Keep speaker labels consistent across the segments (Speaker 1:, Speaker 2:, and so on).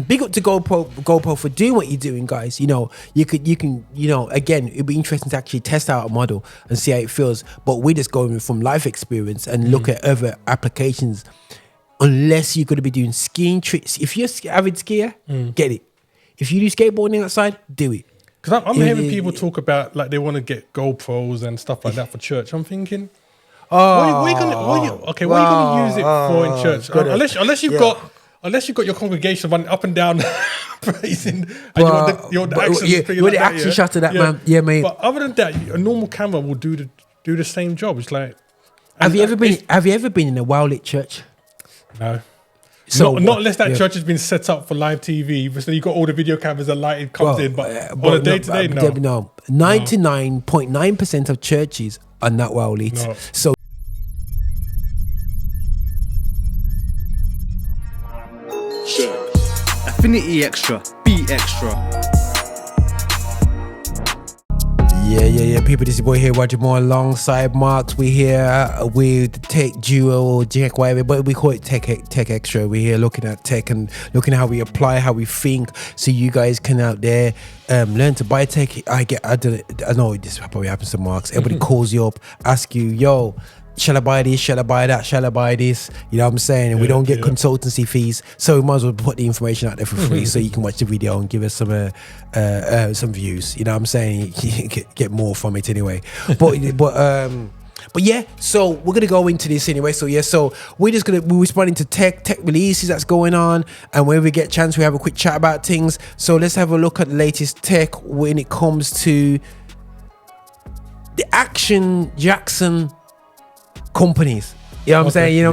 Speaker 1: Big up to GoPro for doing what you're doing, guys. You know, you can, again, it'd be interesting to actually test out a model and see how it feels. But we're just going from life experience and look at other applications. Unless you're going to be doing skiing tricks. If you're an avid skier, get it. If you do skateboarding outside, do it.
Speaker 2: Because I'm hearing people talk about like they want to get GoPros and stuff like that for church. I'm thinking, what are you gonna use it for in church? Unless you've got your congregation running up and down praising, and you want the action
Speaker 1: shot of that, man. Yeah, mate.
Speaker 2: But other than that, a normal camera will do the same job. It's like,
Speaker 1: have you ever been in a well-lit church?
Speaker 2: No. So not unless that church has been set up for live TV, so you got all the video cameras that light comes in, but on a day-to-day, no. 99.9% of churches are not well lit. No. So
Speaker 3: Affinity Xtra, be Xtra.
Speaker 1: Yeah. People, this is your boy here, Roger Moore, alongside Marx. We're here with the tech duo or tech whatever, but we call it tech extra. We're here looking at tech and looking at how we apply, how we think, so you guys can out there learn to buy tech. I know this probably happens to Marx. Everybody calls you up, ask you, yo, shall I buy this? Shall I buy that? Shall I buy this? You know what I'm saying? And we don't get consultancy fees, so we might as well put the information out there for free so you can watch the video and give us some views. You know what I'm saying? You get more from it anyway. But yeah, so we're gonna go into this anyway. So we're responding to tech releases that's going on, and when we get a chance, we have a quick chat about things. So let's have a look at the latest tech when it comes to the Action Jackson companies. You know what I'm saying? You know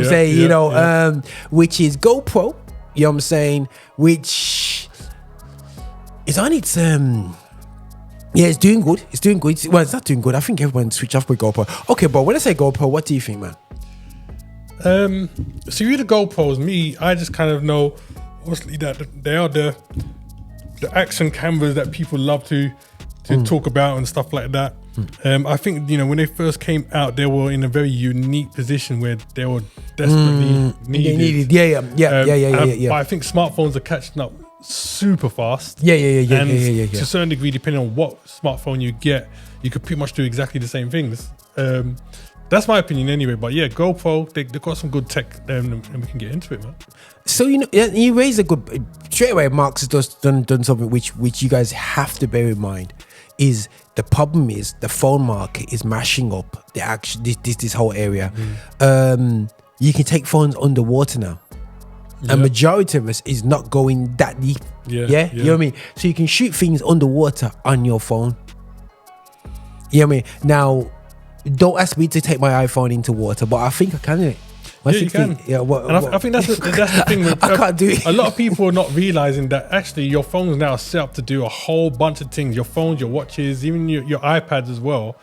Speaker 1: what I'm saying? Which is GoPro. You know what I'm saying? Which is on its it's doing good. It's doing good. Well, it's not doing good. I think everyone switch off with GoPro. Okay, but when I say GoPro, what do you think, man?
Speaker 2: So you the GoPros, I just kind of know obviously that they are the action cameras that people love to talk about and stuff like that. I think, when they first came out, they were in a very unique position where they were desperately needed.
Speaker 1: Yeah.
Speaker 2: But I think smartphones are catching up super fast.
Speaker 1: Yeah.
Speaker 2: To a certain degree, depending on what smartphone you get, you could pretty much do exactly the same things. That's my opinion anyway. But yeah, GoPro, they've got some good tech, and we can get into it, man.
Speaker 1: So you raised a good straight away. Marx has done something which you guys have to bear in mind. Is the problem is the phone market is mashing up this whole area. You can take phones underwater now. A majority of us is not going that deep. You know what I mean? So you can shoot things underwater on your phone. You know what I mean? Now, don't ask me to take my iPhone into water, but I think I can do it.
Speaker 2: You can. I think that's the thing. With,
Speaker 1: I can't do it.
Speaker 2: A lot of people are not realizing that actually your phones now are set up to do a whole bunch of things. Your phones, your watches, even your iPads as well.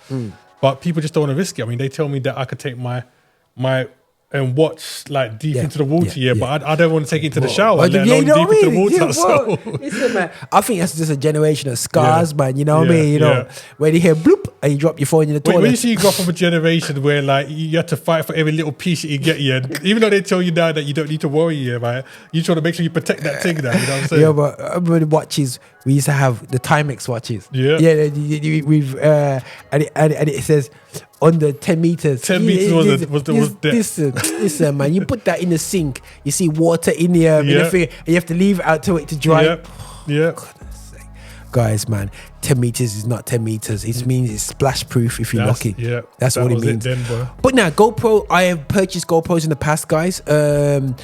Speaker 2: But people just don't want to risk it. I mean, they tell me that I could take my watch like deep into the water, but I don't want to take it into the shower, let alone deep into the water. So.
Speaker 1: Listen, man, I think that's just a generation of scars, man. You know what I mean? You know, when you hear bloop and you drop your phone in the toilet.
Speaker 2: When you see you go from a generation where like you have to fight for every little piece that you get, even though they tell you now that you don't need to worry, man, you try to make sure you protect that thing now. You know what I'm saying?
Speaker 1: Yeah, but I remember the watches. We used to have the Timex watches. We've and it says under 10 meters.
Speaker 2: 10 meters was depth.
Speaker 1: Listen, man, you put that in the sink, you see water in the thing, and you have to leave it out to it to dry. Goodness sake. Guys, man, 10 meters is not 10 meters. It means it's splash proof if you're lucky. That's what it means. But now, GoPro, I have purchased GoPros in the past, guys. And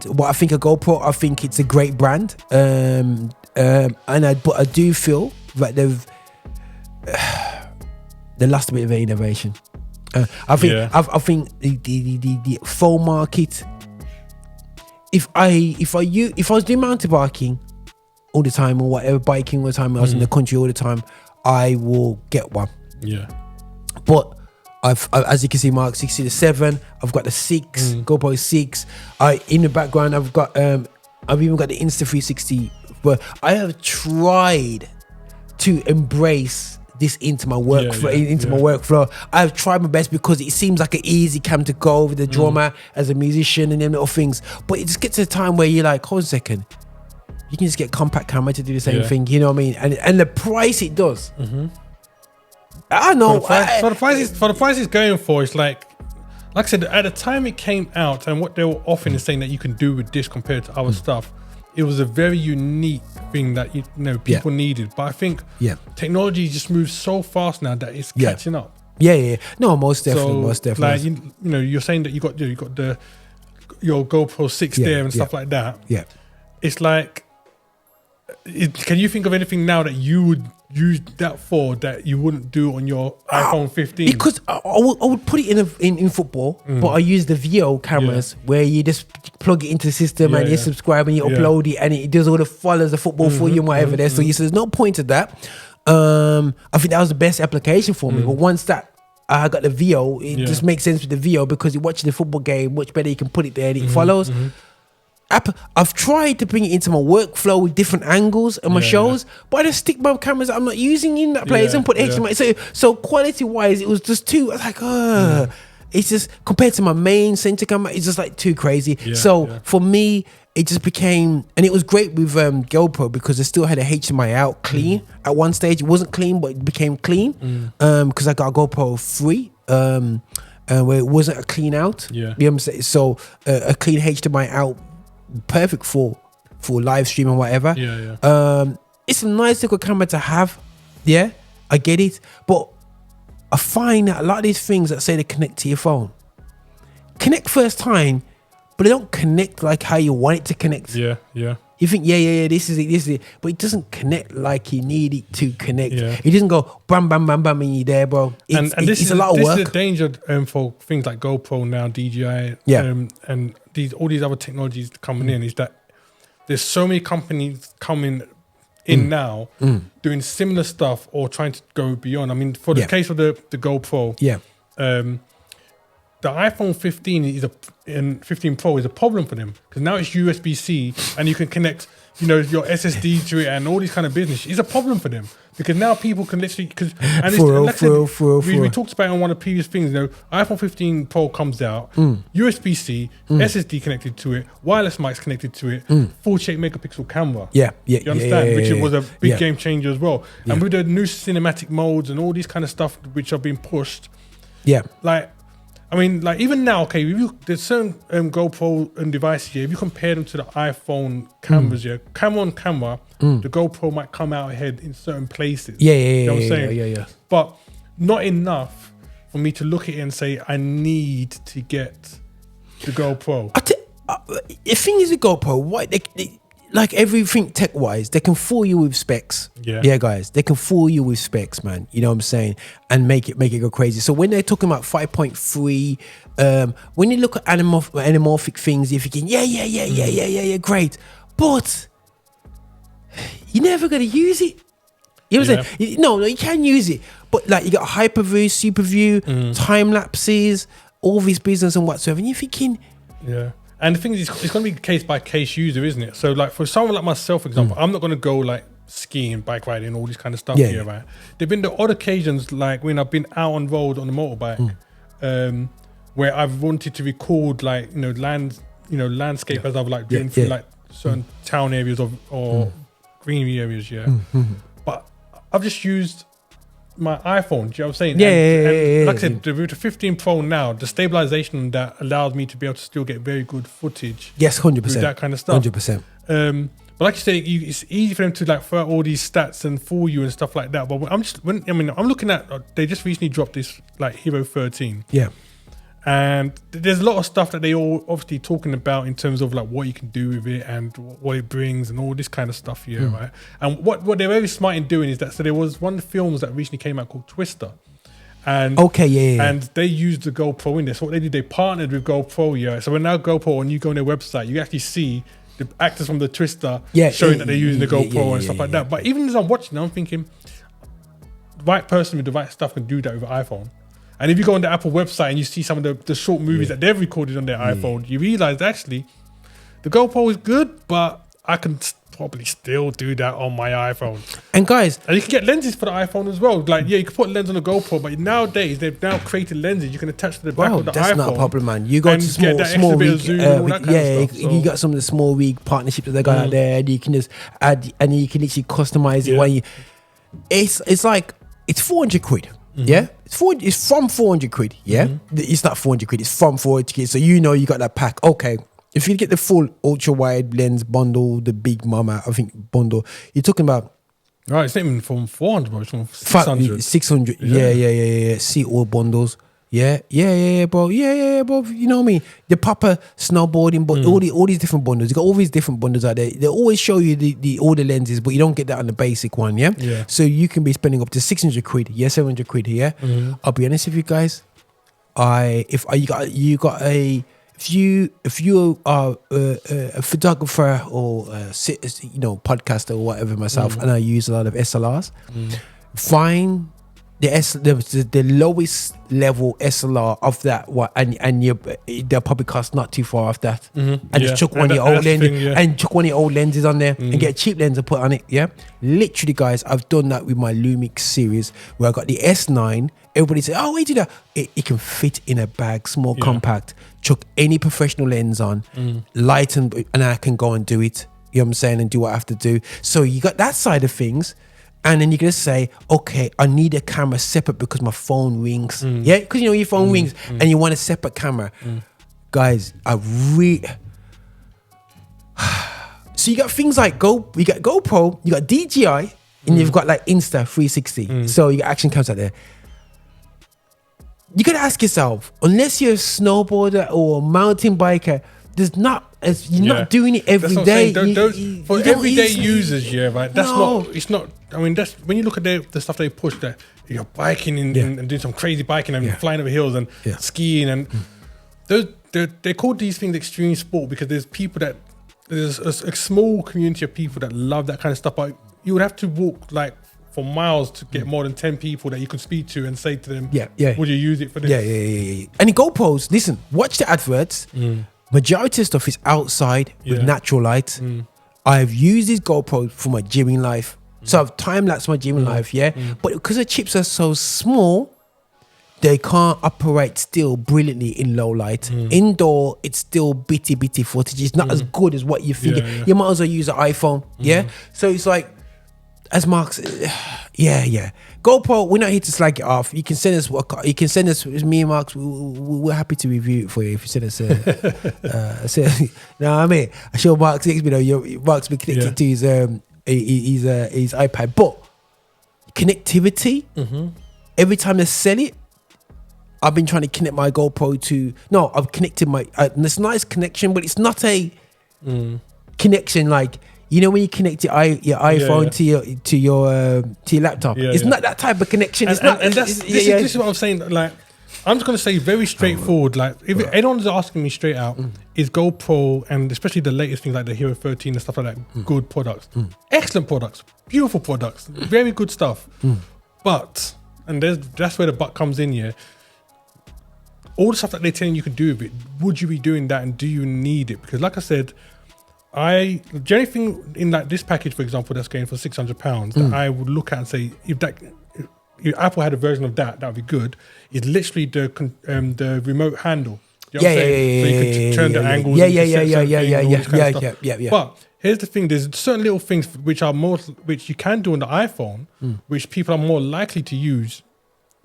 Speaker 1: what I think of GoPro, I think it's a great brand. But I do feel that they lost a bit of innovation. I think the phone market. If I was doing mountain biking all the time or whatever, biking all the time, I was in the country all the time, I will get one. But I've as you can see, Mark, 6 to the 7. I've got the 6 GoPro 6. In the background, I've even got the Insta360. But I have tried to embrace this into my workflow.
Speaker 2: Yeah.
Speaker 1: My workflow. I've tried my best because it seems like an easy cam to go with the drummer as a musician and them little things. But it just gets to a time where you're like, hold on a second, you can just get a compact camera to do the same thing. You know what I mean? And the price it does. I don't know.
Speaker 2: For the price it's going for, it's like I said, at the time it came out and what they were offering is saying that you can do with this compared to other stuff. It was a very unique thing that people needed. But I think technology just moves so fast now that it's catching up.
Speaker 1: Yeah. No, most definitely.
Speaker 2: Like you're saying that you got your GoPro 6 there and stuff like that.
Speaker 1: Yeah.
Speaker 2: It's like, can you think of anything now that you would use that for that you wouldn't do on your iPhone 15?
Speaker 1: Because I would put it in football, but I use the VO cameras where you just plug it into the system and you subscribe and you upload it and it does all the follows the football for you and whatever there. So there's no point to that. I think that was the best application for me. But once that I got the VO, it just makes sense with the VO because you're watching the football game much better. You can put it there and it follows. I've tried to bring it into my workflow with different angles and my shows, but I just stick my cameras that I'm not using in that place and put HDMI. So quality wise, it was just too. I was like, it's just compared to my main center camera, it's just like too crazy. For me, it just became, and it was great with GoPro because I still had a HDMI out clean at one stage. It wasn't clean, but it became clean because I got a GoPro 3. Where it wasn't a clean out. You know what I'm saying? So a clean HDMI out. Perfect for live stream and whatever. It's a nice little camera to have. I get it, but I find that a lot of these things that say they connect to your phone connect first time, but they don't connect like how you want it to connect. You think this is it, but it doesn't connect like you need it to connect. It doesn't go bam bam bam bam and you're there, bro. It's a lot of work.
Speaker 2: This is the danger for things like GoPro now, DJI, and all these other technologies coming in, is that there's so many companies coming in now doing similar stuff or trying to go beyond. I mean, for the case of the GoPro, the iPhone 15 and 15 Pro is a problem for them because now it's USB-C and you can connect, your SSD to it and all these kind of business. It's a problem for them because now people can literally we talked about it on one of the previous things. iPhone 15 Pro comes out, USB-C, SSD connected to it, wireless mics connected to it, 48 megapixel camera. You understand? Which was a big game changer as well. And with the new cinematic modes and all these kind of stuff which are being pushed. Even now, there's certain GoPro and devices here. If you compare them to the iPhone cameras, camera on camera, the GoPro might come out ahead in certain places. You know what I'm saying? But not enough for me to look at it and say, I need to get the GoPro.
Speaker 1: The thing is with GoPro, like everything tech-wise, they can fool you with specs. Guys, they can fool you with specs, man. You know what I'm saying? And make it go crazy. So when they're talking about 5.3, when you look at anamorphic things, you're thinking, great. But you're never gonna use it. You know what I'm saying? No, you can use it, but like you got hyperview, superview, time lapses, all this business and whatsoever. And you're thinking,
Speaker 2: and the thing is, it's going to be case by case user, isn't it? So, like for someone like myself, for example, I'm not going to go like skiing, bike riding, all this kind of stuff here, right? There've been the odd occasions, like when I've been out on road on the motorbike, where I've wanted to record, like landscape as I've like driven through like certain town areas or greenery areas, But I've just used my iPhone, do you know what I'm saying? And like I said, with the 15 Pro now, the stabilization that allows me to be able to still get very good footage.
Speaker 1: Yes, 100%.
Speaker 2: With that kind of stuff.
Speaker 1: 100%.
Speaker 2: But like you say, it's easy for them to like throw out all these stats and fool you and stuff like that. But I'm looking at, they just recently dropped this like Hero 13. And there's a lot of stuff that they all obviously talking about in terms of like what you can do with it and what it brings and all this kind of stuff here, right? And what they're very smart in doing is that, so there was one of the films that recently came out called Twister. And and they used the GoPro in there. So what they did, they partnered with GoPro, So when now GoPro, when you go on their website, you actually see the actors from the Twister showing that they're using the GoPro and stuff like that. But even as I'm watching, I'm thinking, the right person with the right stuff can do that with an iPhone. And if you go on the Apple website and you see some of the short movies that they've recorded on their iPhone, you realize that actually the GoPro is good, but I can probably still do that on my iPhone.
Speaker 1: And guys,
Speaker 2: And you can get lenses for the iPhone as well. Like, yeah, you can put a lens on the GoPro, but nowadays they've now created lenses you can attach to the back
Speaker 1: bro,
Speaker 2: of the
Speaker 1: that's
Speaker 2: iPhone.
Speaker 1: not a problem, man. You go
Speaker 2: and
Speaker 1: to
Speaker 2: get that
Speaker 1: small
Speaker 2: extra bit of
Speaker 1: rig,
Speaker 2: zoom and all that kind of stuff.
Speaker 1: you got some of the small rig partnerships that they got out there, and you can just add, and you can literally customize it. When you, it's like it's 400 quid. Yeah, it's from 400 quid. Yeah, it's not 400 quid. It's from 400 quid. So you know you got that pack. Okay, if you get the full ultra wide lens bundle, the big mama, I think bundle, you're talking about.
Speaker 2: Right, it's not even from 400, bro. It's from 600.
Speaker 1: 600. Yeah. See all bundles. Yeah, bro. Yeah, bro. You know what I mean? The proper snowboarding, but all these different bundles. You got all these different bundles out there. They always show you all the lenses, but you don't get that on the basic one. Yeah. So you can be spending up to 600 quid. Yeah, 700 quid. Yeah. I'll be honest with you guys. If you are a photographer or podcaster or whatever myself, and I use a lot of SLRs, find the lowest level SLR of that one, and they'll probably cost not too far off that, and just chuck one of your old lenses and chuck one of your old lenses on there and get a cheap lens and put on it. Yeah, literally, guys, I've done that with my Lumix series where I got the S9. Everybody say, "Oh, wait, do that." It can fit in a bag, small, compact. Chuck any professional lens on, lighten, and I can go and do it. You know what I'm saying, and do what I have to do. So you got that side of things. And then you're going to say, okay, I need a camera separate because my phone rings. Yeah, because your phone rings and you want a separate camera. Guys, so you got things like you got GoPro, you got DJI, and you've got like Insta360. So you got action cams out there. You got to ask yourself, unless you're a snowboarder or a mountain biker, you're not doing it every day.
Speaker 2: For everyday users, right? It's not. I mean, that's when you look at the stuff they push. That you're biking and doing some crazy biking and flying over hills and skiing, and they call these things extreme sport because there's a small community of people that love that kind of stuff. But you would have to walk like for miles to get more than 10 people that you could speak to and say to them, would you use it for this?
Speaker 1: Yeah. And the GoPros, listen, watch the adverts. Majority of stuff is outside with natural light. I've used this GoPro for my gymming life. So I've time-lapsed my gymming life, but because the chips are so small, they can't operate still brilliantly in low light. Indoor, it's still bitty footage. It's not as good as what you think. You might as well use an iPhone, So it's like, as Marx, GoPro, we're not here to slag it off. You can send us me and Marx, we're happy to review it for you if you send us I mean, I'm sure Marx, Marx be connected to his iPad, but connectivity, every time they sell it, I've been trying to connect my GoPro to, I've connected my, it's a nice connection, but it's not a connection like, you know when you connect your iPhone to your laptop, it's not that type of connection. This
Speaker 2: is what I'm saying. Like, I'm just gonna say very straightforward. Like, if anyone's asking me straight out, is GoPro and especially the latest things like the Hero 13 and stuff like that good products? Excellent products, beautiful products, very good stuff. But that's where the but comes in. Yeah, all the stuff that they're telling you can do with it, would you be doing that, and do you need it? Because like I said, the only thing in like this package, for example, that's going for £600 that I would look at and say, if Apple had a version of that would be good. Is literally the remote handle. You know what I'm saying? So you can turn the angles. But here's the thing: there's certain little things which you can do on the iPhone, which people are more likely to use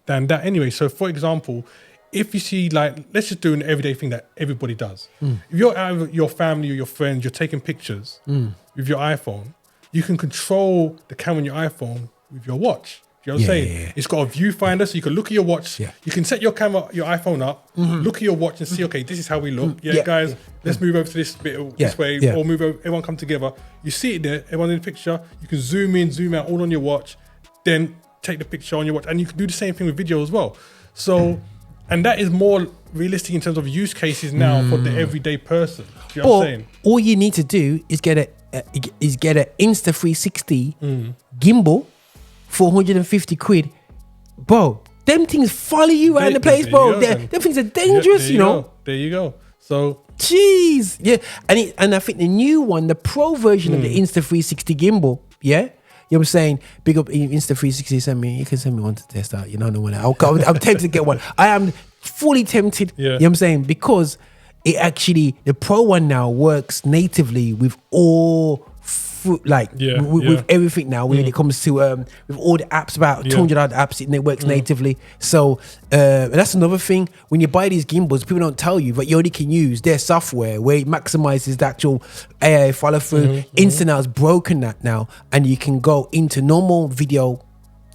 Speaker 2: than that anyway. So, for example, if you see, like, let's just do an everyday thing that everybody does. If you're out with your family or your friends, you're taking pictures with your iPhone, you can control the camera on your iPhone with your watch. You know what I'm saying? It's got a viewfinder, so you can look at your watch. You can set your iPhone up, look at your watch and see, okay, this is how we look. Guys, let's move over to this bit this way, or move over, everyone come together. You see it there, everyone in the picture, you can zoom in, zoom out all on your watch, then take the picture on your watch. And you can do the same thing with video as well. So, and that is more realistic in terms of use cases now for the everyday person. You know what I'm saying?
Speaker 1: All you need to do is get a Insta360 gimbal, 450 quid. Bro, them things follow you around the place, bro. Them things are dangerous, you know.
Speaker 2: There you go. So
Speaker 1: Jeez, yeah, and I think the new one, the pro version of the Insta360 gimbal, yeah. You know what I'm saying? Big up Insta360. You can send me one to test out. You know, I'm tempted to get one. I am fully tempted.
Speaker 2: Yeah.
Speaker 1: You know what I'm saying? Because it actually, the pro one now works natively with all with everything now when it comes to with all the apps, about 200 odd apps, it works natively. So that's another thing. When you buy these gimbals, people don't tell you, but you only can use their software where it maximizes the actual AI follow through. Insta now has broken that now, and you can go into normal video,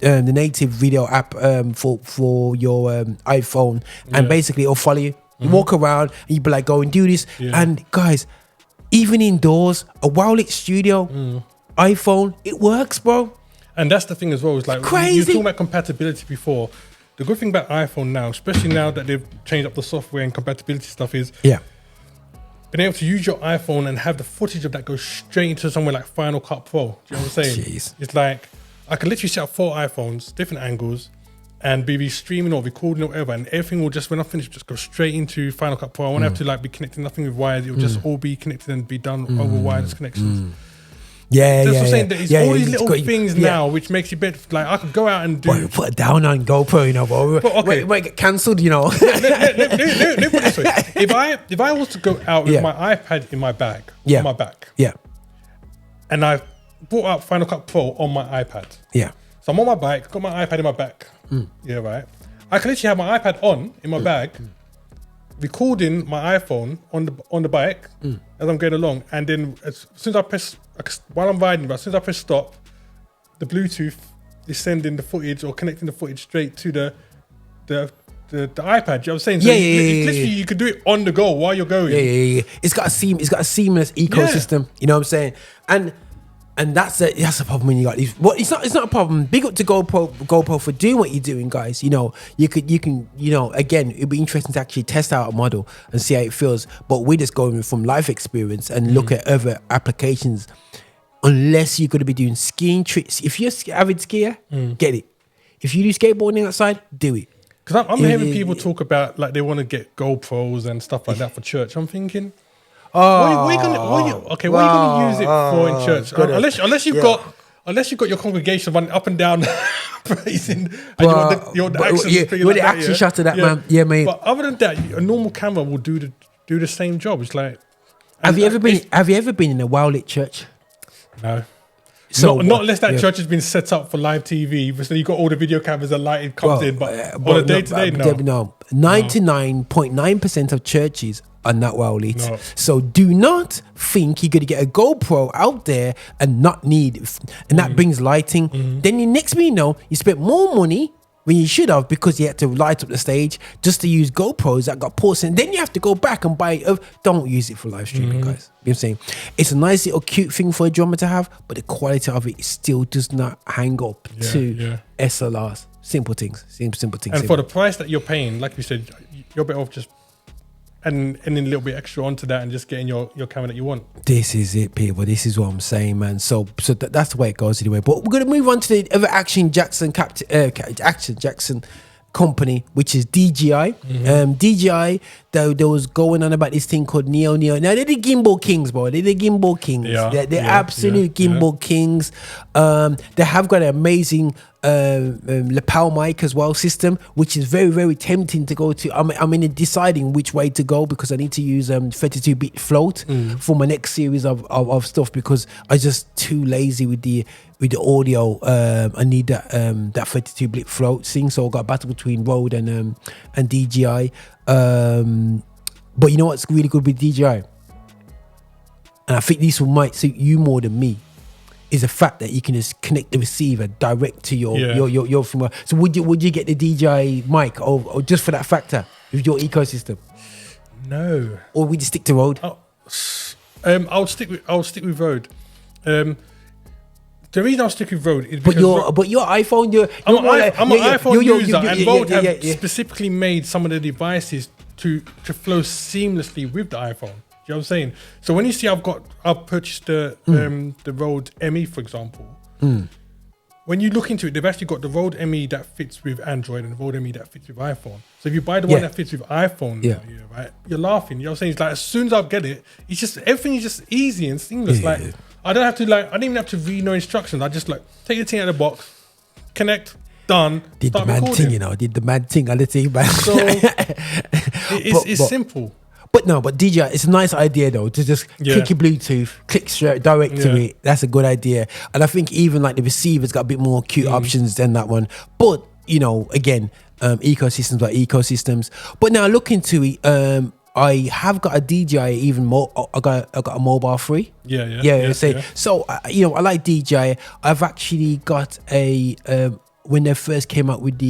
Speaker 1: the native video app for your iPhone, and basically it'll follow you. You walk around and you be like, go and do this. And guys, even indoors, a well-lit studio, iPhone, it works, bro.
Speaker 2: And that's the thing as well. It's like
Speaker 1: crazy.
Speaker 2: You were talking about compatibility before. The good thing about iPhone now, especially now that they've changed up the software and compatibility stuff, is being able to use your iPhone and have the footage of that go straight into somewhere like Final Cut Pro. Do you know what I'm saying?
Speaker 1: Jeez.
Speaker 2: It's like I could literally set up 4 iPhones, different angles, and be streaming or recording or whatever, and everything will just, when I finish, just go straight into Final Cut Pro. I won't have to like be connecting nothing with wires. It will just all be connected and be done over wireless connections.
Speaker 1: Yeah,
Speaker 2: That's
Speaker 1: yeah,
Speaker 2: what I'm saying.
Speaker 1: yeah.
Speaker 2: There's
Speaker 1: Yeah,
Speaker 2: all these
Speaker 1: it's
Speaker 2: little
Speaker 1: got-
Speaker 2: things
Speaker 1: yeah.
Speaker 2: now which makes you better. Like I could go out and do.
Speaker 1: Boy, put it down on GoPro, you know, bro.
Speaker 2: But, okay.
Speaker 1: It might get cancelled, you know.
Speaker 2: let me put it this way. If I was to go out with my iPad in my bag, on my back,
Speaker 1: Yeah,
Speaker 2: and I brought out Final Cut Pro on my iPad,
Speaker 1: yeah.
Speaker 2: so I'm on my bike, got my iPad in my back. Yeah, right. I can literally have my iPad on in my bag, recording my iPhone on the bike as I'm going along, and then as soon as I press, while I'm riding, but as soon as I press stop, the Bluetooth is sending the footage or connecting the footage straight to the iPad. You know what I'm saying? So literally you could do it on the go while you're going.
Speaker 1: Yeah. It's got a seamless ecosystem. You know what I'm saying? And that's a problem when you got these. Well, it's not a problem. Big up to GoPro for doing what you're doing, guys. You know, you can again, it'd be interesting to actually test out a model and see how it feels. But we're just going from life experience and look at other applications. Unless you're going to be doing skiing tricks. If you're an avid skier, get it. If you do skateboarding outside, do it.
Speaker 2: Because I'm hearing people talk about like they want to get GoPros and stuff like that for church. I'm thinking, what are you gonna use it for in church? Unless you've got your congregation running up and down praising, and you want the action
Speaker 1: shot of that, man. Yeah, mate.
Speaker 2: But other than that, a normal camera will do the same job. It's like,
Speaker 1: have you ever been in a well-lit church?
Speaker 2: No.
Speaker 1: So
Speaker 2: not unless that church has been set up for live TV, so you got all the video cameras and lighting comes in, but on a day-to-day, no. 99.9% of churches are not well lit. No. So do not think you're going to get a GoPro out there and not need, and that brings lighting. Then the next thing you know, you spent more money when you should have, because you had to light up the stage just to use GoPros that got ports, and then you have to go back and buy it. Don't use it for live streaming, guys. You know what I'm saying? It's a nice little cute thing for a drummer to have, but the quality of it still does not hang up to SLRs. Simple things. And for the price that you're paying, like we said, you're better off just and then a little bit extra onto that and just getting your camera that you want.
Speaker 1: This is it, people. This is what I'm saying, man. So that's the way it goes anyway. But we're going to move on to the other Action Jackson company, which is DJI. DJI, though, there was going on about this thing called Neo. Now, they're the gimbal kings, bro. They're the gimbal kings. They're absolute gimbal kings. They have got an amazing lapel mic as well system, which is very, very tempting to go to. I'm in deciding which way to go, because I need to use 32-bit float for my next series of stuff, because I'm just too lazy with the audio. I need that 32-bit float thing, so I got a battle between Rode and DJI. But you know what's really good with DJI, and I think this might suit you more than me, is the fact that you can just connect the receiver direct to your firmware. So would you get the DJI mic or just for that factor with your ecosystem?
Speaker 2: No.
Speaker 1: Or would you stick to Rode?
Speaker 2: I'll stick with Rode. The reason I'll stick with Rode is
Speaker 1: because but your iPhone,
Speaker 2: I'm an iPhone user, and Rode have specifically made some of the devices to flow seamlessly with the iPhone. You know what I'm saying? So when you see I've purchased the Rode ME, for example. When when you look into it, they've actually got the Rode ME that fits with Android and the Rode ME that fits with iPhone. So if you buy the one that fits with iPhone, right, you're laughing. You know what I'm saying? It's like as soon as I get it, it's just everything is just easy and seamless. Like I don't have to I don't even have to read no instructions. I just take the thing out of the box, connect, done.
Speaker 1: Did the mad thing, Did the mad thing. I let you back.
Speaker 2: So it's simple.
Speaker 1: But DJI, it's a nice idea though to just click your Bluetooth, click straight direct to it. That's a good idea. And I think even like the receiver's got a bit more cute options than that one. But again, ecosystems like ecosystems. But now look into it. I have got a DJI even more. I got a mobile 3. So I like DJI. I've actually got a when they first came out with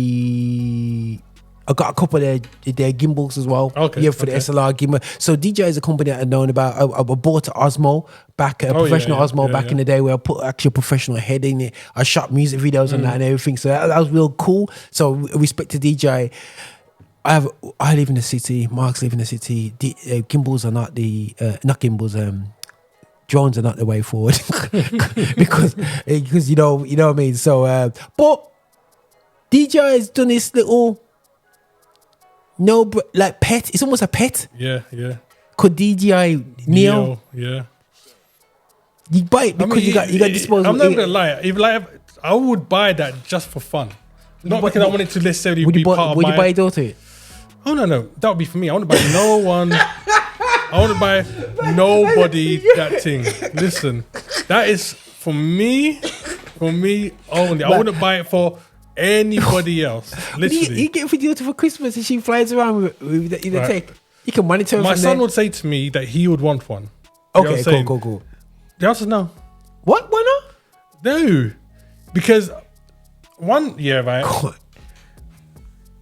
Speaker 1: I got a couple of their gimbals as well. For the SLR gimbal. So DJI is a company that I've known about. I bought an Osmo back, a professional Osmo back in the day where I put actually a professional head in it. I shot music videos on that and everything. So that was real cool. So respect to DJI. I live in the city. Mark's live in the city. Gimbals are not not gimbals. Drones are not the way forward because you know what I mean. So but DJI has done this little. Like pet. It's almost a pet.
Speaker 2: Yeah.
Speaker 1: Could DJI Neo?
Speaker 2: Yeah.
Speaker 1: You buy it because you got disposable.
Speaker 2: I'm not gonna lie. If I would buy that just for fun, not because I want it to necessarily be part of my.
Speaker 1: Would you buy your daughter it?
Speaker 2: Oh no, that would be for me. I want to buy no one. I want to buy nobody that thing. Listen, that is for me only. I wouldn't buy it for anybody else. Literally.
Speaker 1: You get for daughter for Christmas and she flies around with the tech. You can monitor her.
Speaker 2: My son would say to me that he would want one.
Speaker 1: Okay, cool.
Speaker 2: The answer is no.
Speaker 1: What? Why not?
Speaker 2: No. Because right. God.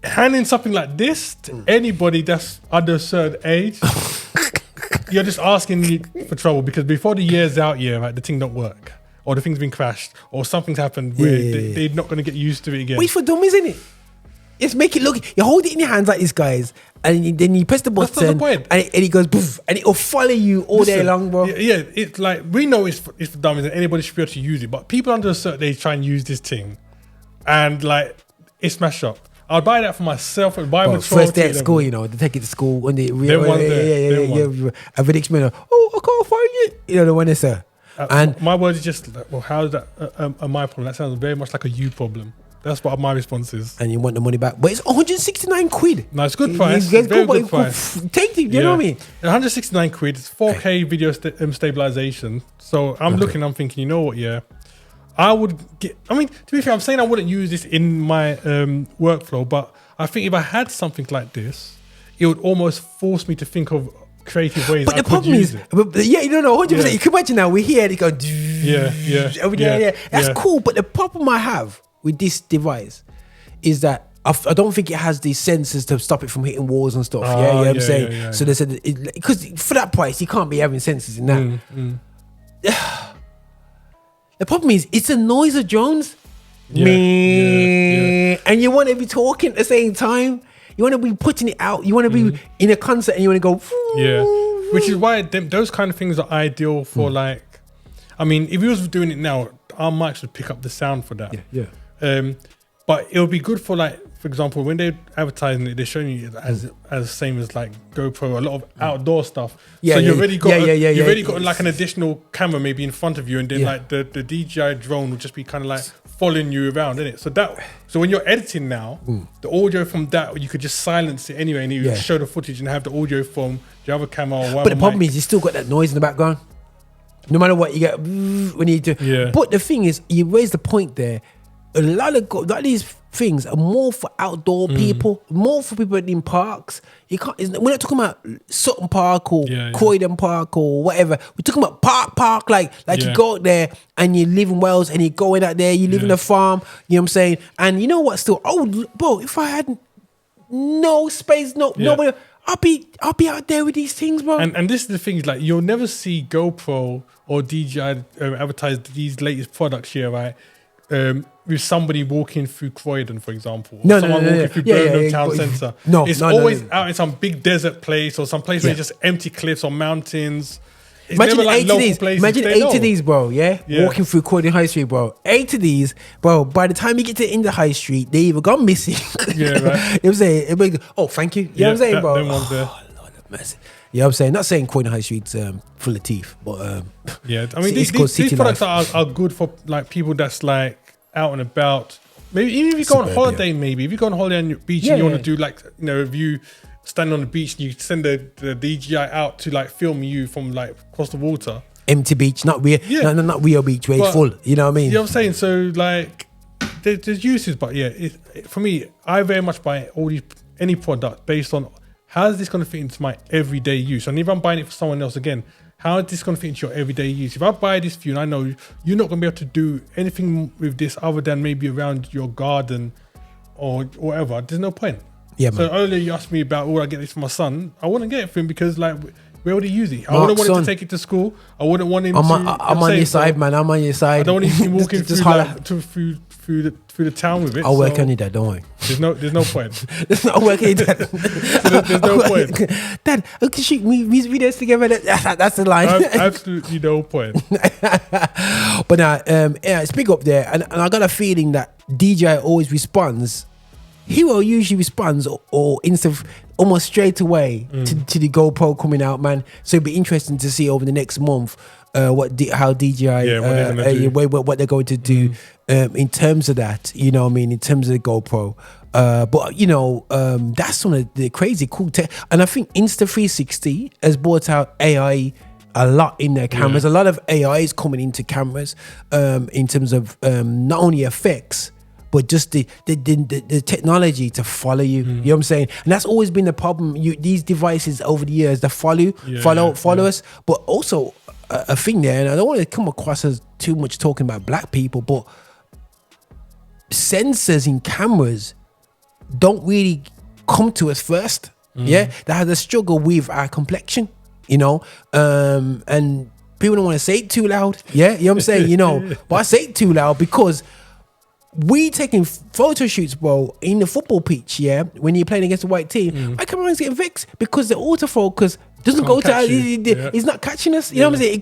Speaker 2: Handing something like this to anybody that's under a certain age, you're just asking for trouble because before the year's out, right, the thing don't work. Or the thing's been crashed, or something's happened where they're not going to get used to it again.
Speaker 1: Wait for dumb, isn't it? Just make it look. You hold it in your hands like this, guys, and then you press the button, and it goes poof, and it will follow you all day long, bro.
Speaker 2: Yeah, it's like we know it's for dummies, and anybody should be able to use it. But people under a certain age try and use this thing, and it's smashed up. I'll buy that for myself and buy my
Speaker 1: first day at school, they take it to school when they I've been explaining. Oh, I can't find it. The one that's
Speaker 2: and my word is just, how is that my problem? That sounds very much like a you problem. That's what my response is.
Speaker 1: And you want the money back. But it's 169 quid.
Speaker 2: No, it's good price. It's very good price.
Speaker 1: Take it, you know what I mean?
Speaker 2: 169 quid. It's 4K video stabilization. So I'm thinking, you know what, I would get, to be fair, I'm saying I wouldn't use this in my workflow, but I think if I had something like this, it would almost force me to think of creative ways.
Speaker 1: But the problem is, 100%. You can imagine now we're here and it goes, That's cool. But the problem I have with this device is that I don't think it has these sensors to stop it from hitting walls and stuff. I'm saying. So they said because for that price, you can't be having sensors in that. The problem is, it's a noise of drones. And you want to be talking at the same time. You want to be putting it out. You want to be in a concert and you want to go.
Speaker 2: Which is why those kind of things are ideal for if we was doing it now, our mics would pick up the sound for that. But it would be good for for example, when they're advertising it, they're showing you as same as GoPro, a lot of outdoor stuff. So you already got got an additional camera maybe in front of you, and then the DJI drone will just be kind of following you around, innit? So when you're editing now, the audio from that you could just silence it anyway, and you show the footage and have the audio from the other camera or whatever.
Speaker 1: But the problem is, you still got that noise in the background. No matter what you get, when you do. But the thing is, you raised the point there. A lot of these things are more for outdoor people, more for people in parks. You can't. We're not talking about Sutton Park or Croydon Park or whatever. We're talking about park, like you go out there and you live in Wales and you're going out there. You live in a farm. You know what I'm saying? And you know what? Still, bro, if I had no space, nobody, I'll be out there with these things, bro.
Speaker 2: And this is the thing, you'll never see GoPro or DJI advertise these latest products here, right? With somebody walking through Croydon, for example, or someone walking through Birmingham Town Centre. It's always out in some big desert place or some place where it's just empty cliffs or mountains.
Speaker 1: Imagine
Speaker 2: never like
Speaker 1: 8 of
Speaker 2: local
Speaker 1: these.
Speaker 2: places.
Speaker 1: Imagine
Speaker 2: They
Speaker 1: 8
Speaker 2: know.
Speaker 1: of these, bro. Yeah?
Speaker 2: Yeah.
Speaker 1: Walking through Croydon High Street, bro. 8 of these, bro. By the time you get to in the High Street, they either gone missing.
Speaker 2: Yeah, right.
Speaker 1: You know what I'm saying? It makes, oh, thank you. You know what I'm saying,
Speaker 2: that-
Speaker 1: bro?
Speaker 2: them ones there.
Speaker 1: Oh, Lord have mercy. You know what I'm saying? Not saying Croydon High Street's full of teeth, but
Speaker 2: Yeah, I mean
Speaker 1: it's called
Speaker 2: these
Speaker 1: city
Speaker 2: products
Speaker 1: life.
Speaker 2: are good for like people that's like out and about. Maybe even if you go on
Speaker 1: Suburbia.
Speaker 2: holiday, maybe if you go on holiday on your beach
Speaker 1: Yeah,
Speaker 2: and you want
Speaker 1: yeah.
Speaker 2: to do like, you know, if you stand on the beach and you send the DJI out to like film you from like across the water.
Speaker 1: Empty beach, not real,
Speaker 2: Yeah.
Speaker 1: not real beach where
Speaker 2: But-
Speaker 1: it's full. You know what I mean?
Speaker 2: You know what I'm saying? So like, there's uses, but yeah, for me, I very much buy any product based on how is this going to fit into my everyday use. And if I'm buying it for someone else again, how is this going to fit into your everyday use? If I buy this for you and I know you're not going to be able to do anything with this other than maybe around your garden or whatever, there's no point.
Speaker 1: Yeah,
Speaker 2: So
Speaker 1: man.
Speaker 2: earlier you asked me about, I get this for my son. I wouldn't get it for him because like we already use it. I
Speaker 1: Mark,
Speaker 2: wouldn't want him
Speaker 1: son.
Speaker 2: to take it to school. I wouldn't want him
Speaker 1: I'm
Speaker 2: to.
Speaker 1: on your side, man. I'm on your side.
Speaker 2: I don't want him walking
Speaker 1: Just
Speaker 2: through,
Speaker 1: holler.
Speaker 2: like, through the town with it.
Speaker 1: I'll work
Speaker 2: so
Speaker 1: on you, Dad. Don't worry.
Speaker 2: There's no point.
Speaker 1: I'll work on you, Dad.
Speaker 2: There's no point.
Speaker 1: Dad, okay, shoot, we videos together. That's the line.
Speaker 2: Absolutely no point.
Speaker 1: But now, yeah, it's big up there, and I got a feeling that DJI always responds. Hero usually responds or almost straight away to the GoPro coming out, man. So it'd be interesting to see over the next month how DJI
Speaker 2: what they're gonna do.
Speaker 1: what they're going to do in terms of that. You know what I mean? In terms of the GoPro. But you know, that's one of the crazy cool tech. And I think Insta360 has brought out AI a lot in their cameras. A lot of AI is coming into cameras in terms of not only effects, but just the technology to follow you. You know what I'm saying? And that's always been the problem. These devices over the years that follow us, but also a thing there. And I don't want to come across as too much talking about black people, but sensors in cameras don't really come to us first. Yeah, they have a struggle with our complexion. You know, and people don't want to say it too loud. Yeah, you know what I'm saying? You know, but I say it too loud because we taking photo shoots, bro, in the football pitch, yeah, when you're playing against a white team, my camera's getting vexed because the autofocus doesn't go to it's not catching us. You know what I'm saying?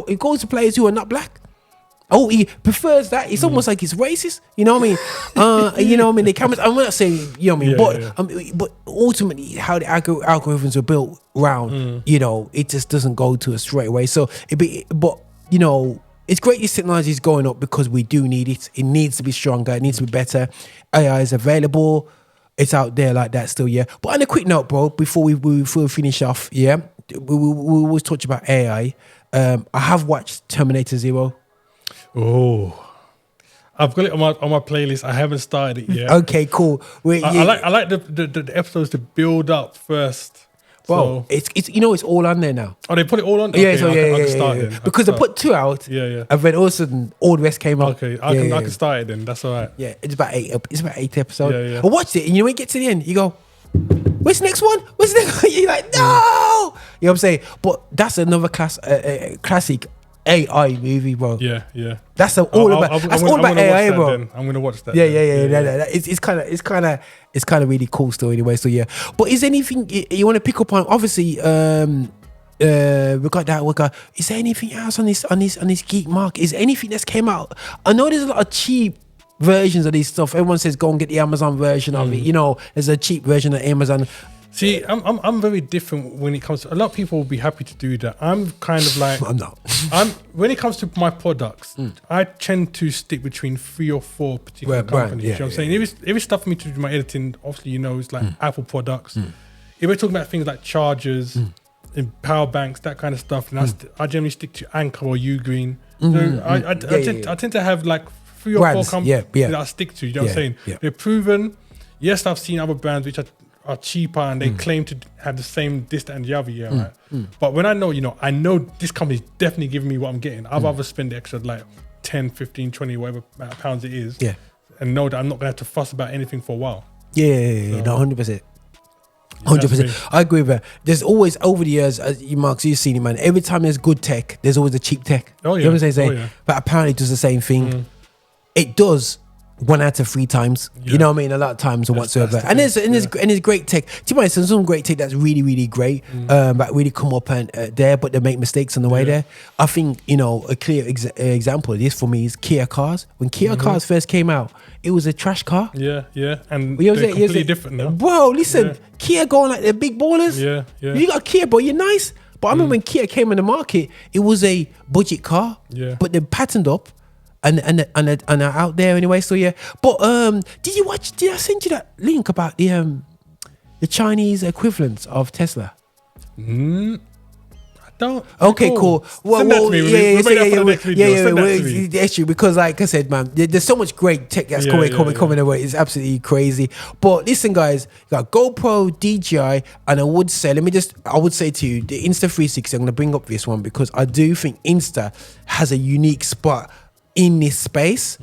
Speaker 1: It goes to players who are not black. Oh, he prefers that. It's almost like it's racist. You know what I mean? You know what I mean? The cameras. I'm not saying, you know what I mean, but ultimately, how the algorithms are built around, you know, it just doesn't go to us straight away. So but you know, it's great this technology is going up because we do need it. It needs to be stronger. It needs to be better. AI is available. It's out there like that still, yeah. But on a quick note, bro, before we finish off, yeah, we always talk about AI. I have watched Terminator 0.
Speaker 2: Oh, I've got it on my playlist. I haven't started it yet.
Speaker 1: Okay, cool.
Speaker 2: I like the episodes to build up first.
Speaker 1: Bro,
Speaker 2: So,
Speaker 1: it's you know it's all on there now.
Speaker 2: oh, they put it all on.
Speaker 1: Yeah,
Speaker 2: Okay,
Speaker 1: so
Speaker 2: I can start
Speaker 1: yeah.
Speaker 2: then. I can
Speaker 1: Because they
Speaker 2: start.
Speaker 1: put 2 out.
Speaker 2: Yeah.
Speaker 1: And then all of a sudden, all the rest came out.
Speaker 2: Okay, I can start it then. That's all right.
Speaker 1: Yeah, it's about 8. It's about 8 episodes.
Speaker 2: Yeah.
Speaker 1: I watched it, and you know when you get to the end, you go, "Where's the next one? Where's the next one?" You're like, "No!" You know what I'm saying? But that's another classic AI movie, bro.
Speaker 2: Yeah.
Speaker 1: That's all about AI, bro.
Speaker 2: Then. I'm gonna watch that.
Speaker 1: Yeah.
Speaker 2: then.
Speaker 1: It's kind of really cool still anyway. So yeah, but is anything you want to pick up on? Obviously, we got that. Is there anything else on this geek mark? Is there anything that's came out? I know there's a lot of cheap versions of this stuff. Everyone says go and get the Amazon version of it. You know, there's a cheap version of Amazon.
Speaker 2: See, I'm very different when it comes to. A lot of people will be happy to do that. I'm kind of like
Speaker 1: I'm not.
Speaker 2: When it comes to my products, I tend to stick between 3 or 4 particular companies. You know what I'm saying? If it's stuff for me to do my editing, obviously, you know, it's like Apple products. If we're talking about things like chargers and power banks, that kind of stuff, and I generally stick to Anchor or Ugreen. So I tend to have like 3 or
Speaker 1: Brands,
Speaker 2: 4 companies
Speaker 1: yeah.
Speaker 2: that I stick to. You know what I'm saying?
Speaker 1: Yeah.
Speaker 2: They're proven. Yes, I've seen other brands which are cheaper and they claim to have the same this, that, and the other, right? But when I know this company's definitely giving me what I'm getting, I'd rather spend the extra like 10, 15, 20, whatever pounds it is, and know that I'm not going to have to fuss about anything for a while.
Speaker 1: Yeah, no, 100%.
Speaker 2: That's
Speaker 1: 100%. I agree with that. There's always, over the years, as you Marks, you've seen it, man. Every time there's good tech, there's always a cheap tech.
Speaker 2: Oh, yeah.
Speaker 1: You know what I'm saying?
Speaker 2: Oh, yeah.
Speaker 1: But apparently it does the same thing. It does, 1 out of 3 times. You know what I mean? A lot of times or whatsoever. And there's great tech. To be honest, there's some great tech that's really, really great. That really come up and there, but they make mistakes on the way there. I think, you know, a clear example of this for me is Kia cars. When Kia cars first came out, it was a trash car.
Speaker 2: Yeah. And they're completely different now.
Speaker 1: Bro, listen, Kia going like they're big ballers.
Speaker 2: Yeah.
Speaker 1: You got a Kia, bro, you're nice. But I remember when Kia came in the market, it was a budget car.
Speaker 2: Yeah.
Speaker 1: But they patterned up. And are out there anyway. So yeah, but did I send you that link about the Chinese equivalent of Tesla?
Speaker 2: I don't.
Speaker 1: Okay, cool. Well,
Speaker 2: send that to me.
Speaker 1: Yeah. That's true, because like I said, man, there's so much great tech that's coming away. It's absolutely crazy. But listen, guys, you got GoPro, DJI, and I would say to you, the Insta360. I'm going to bring up this one because I do think Insta has a unique spot in this space,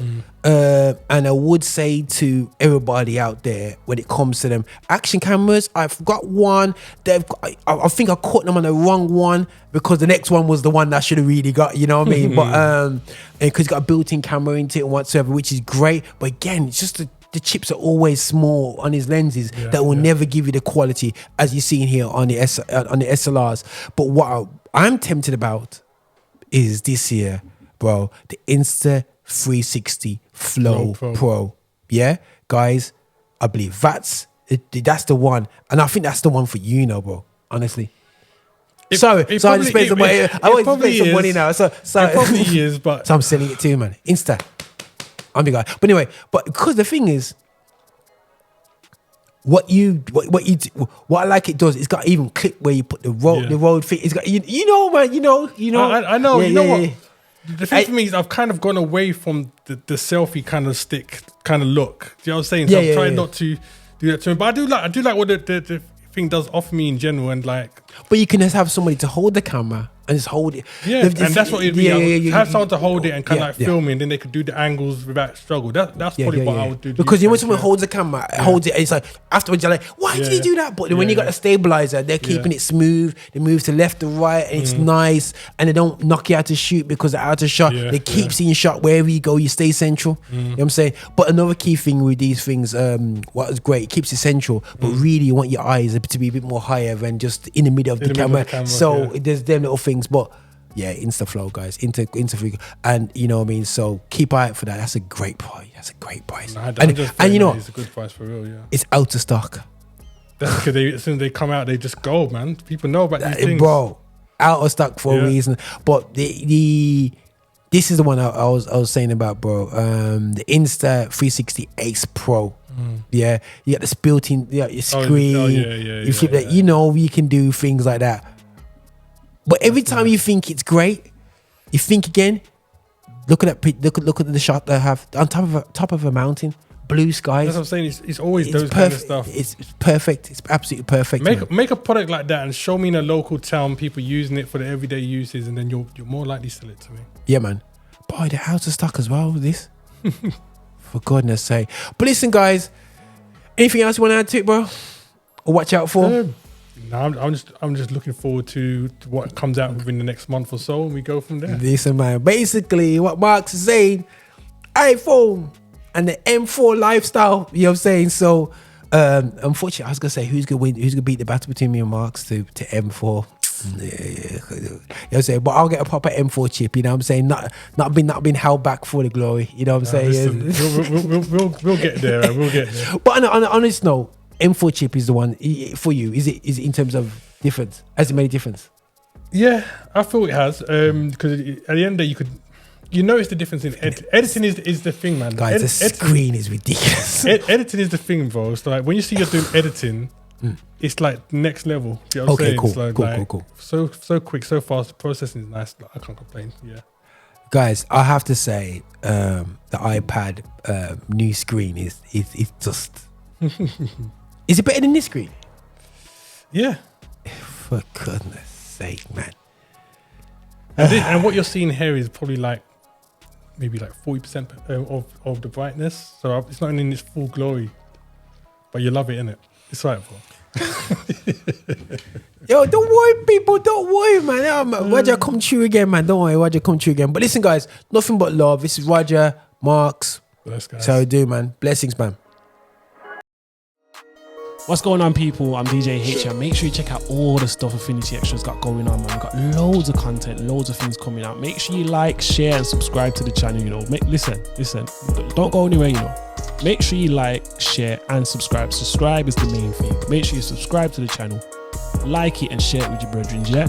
Speaker 1: and I would say to everybody out there, when it comes to them action cameras, I've got one. I think I caught them on the wrong one because the next one was the one that I should have really got. You know what I mean? But because it's got a built-in camera into it and whatsoever, which is great. But again, it's just the chips are always small on his lenses that will never give you the quality as you're seeing here on the SLRs. But what I'm tempted about is this here, bro, the Insta360 Flow Pro. Yeah, guys, I believe that's the one, and I think that's the one for you, you know, bro. Honestly, I just spent some money. I always spend some money now, so
Speaker 2: it probably is, but
Speaker 1: so I'm selling it too, man. Insta, I'm the guy. But anyway, because the thing is, what I like it does, it's got even clip where you put the road fit. It's got you know, man. You know.
Speaker 2: I know. You know what? The thing for me is I've kind of gone away from the selfie kind of stick kind of look. Do you know what I'm saying? So I'm trying not to do that to me. But I do like what the thing does offer me in general, and like.
Speaker 1: But you can just have somebody to hold the camera and just hold it.
Speaker 2: Yeah, and that's what it'd be. Have someone to hold it and kind of like film it, and then they could do the angles without struggle. That's probably what I would do.
Speaker 1: Because you know when someone holds the camera, holds it, and it's like afterwards you're like, why did you do that? But when you got a stabilizer, they're keeping it smooth. They move to left to right, and it's nice, and they don't knock you out to shoot because they're out of shot. They keep seeing shot wherever you go. You stay central. You know what I'm saying? But another key thing with these things, what is great, it keeps it central, but really you want your eyes to be a bit more higher than just in the middle of the camera. So there's them little things, but. Yeah, InstaFlow, guys. Insta, and you know what I mean. So keep eye out for that. That's a great price. And you know,
Speaker 2: it's a good price for real. Yeah,
Speaker 1: it's out of stock.
Speaker 2: That's because as soon as they come out, they just go, man. People know about these things,
Speaker 1: bro. Out of stock for a reason. But this is the one I was saying about, bro. The Insta360 Ace Pro. Yeah, you got this built-in, your screen. You flip that. You know, you can do things like that. But every time you think it's great, you think again. Look at the shot they have on top of a mountain, blue skies.
Speaker 2: That's what I'm saying. It's always those kind of stuff.
Speaker 1: It's perfect. It's absolutely perfect.
Speaker 2: Make a product like that and show me in a local town people using it for the everyday uses, and then you're more likely to sell it to me.
Speaker 1: Yeah, man. Boy, they're out of stock as well with this. For goodness sake. But listen, guys. Anything else you want to add to it, bro? Or watch out for?
Speaker 2: No, I'm just looking forward to what comes out within the next month or so, and we go from there.
Speaker 1: Listen, man. Basically, what Marx is saying, iPhone and the M4 lifestyle. You know what I'm saying? So, unfortunately, I was gonna say who's gonna win, who's gonna beat the battle between me and Marx to M4. You know what I'm saying? But I'll get a proper M4 chip. You know what I'm saying? Not been held back for the glory. You know what I'm saying?
Speaker 2: Listen, we'll get there. Man. We'll get there.
Speaker 1: But on an honest note, M4 chip is the one for you. Is it in terms of difference? Has it made a difference?
Speaker 2: Yeah, I feel it has. Because at the end of the day, you notice the difference in editing is the thing, man.
Speaker 1: Guys, the screen is ridiculous.
Speaker 2: Editing is the thing, bro. It's like when you see you're doing editing, it's like next level. You know what I'm saying?
Speaker 1: Cool, cool.
Speaker 2: So quick, so fast. The processing is nice. I can't complain. Yeah.
Speaker 1: Guys, I have to say, the iPad new screen is just. Is it better than this screen?
Speaker 2: Yeah.
Speaker 1: For goodness sake, man.
Speaker 2: And what you're seeing here is probably maybe 40% of the brightness. So it's not in its full glory, but you love it, innit? It's right, bro.
Speaker 1: Yo, don't worry, people. Don't worry, man. Roger come true again, man. Don't worry, Roger come true again. But listen, guys, nothing but love. This is Roger, Marx,
Speaker 2: Bless, guys.
Speaker 1: So do, man. Blessings, man.
Speaker 4: What's going on, people? I'm DJ H and make sure you check out all the stuff Affinity Extra's got going on, man. We've got loads of content, loads of things coming out. Make sure you like, share and subscribe to the channel, you know. Listen, don't go anywhere, you know. Make sure you like, share and subscribe. Subscribe is the main thing. Make sure you subscribe to the channel, like it and share it with your brethren, yeah?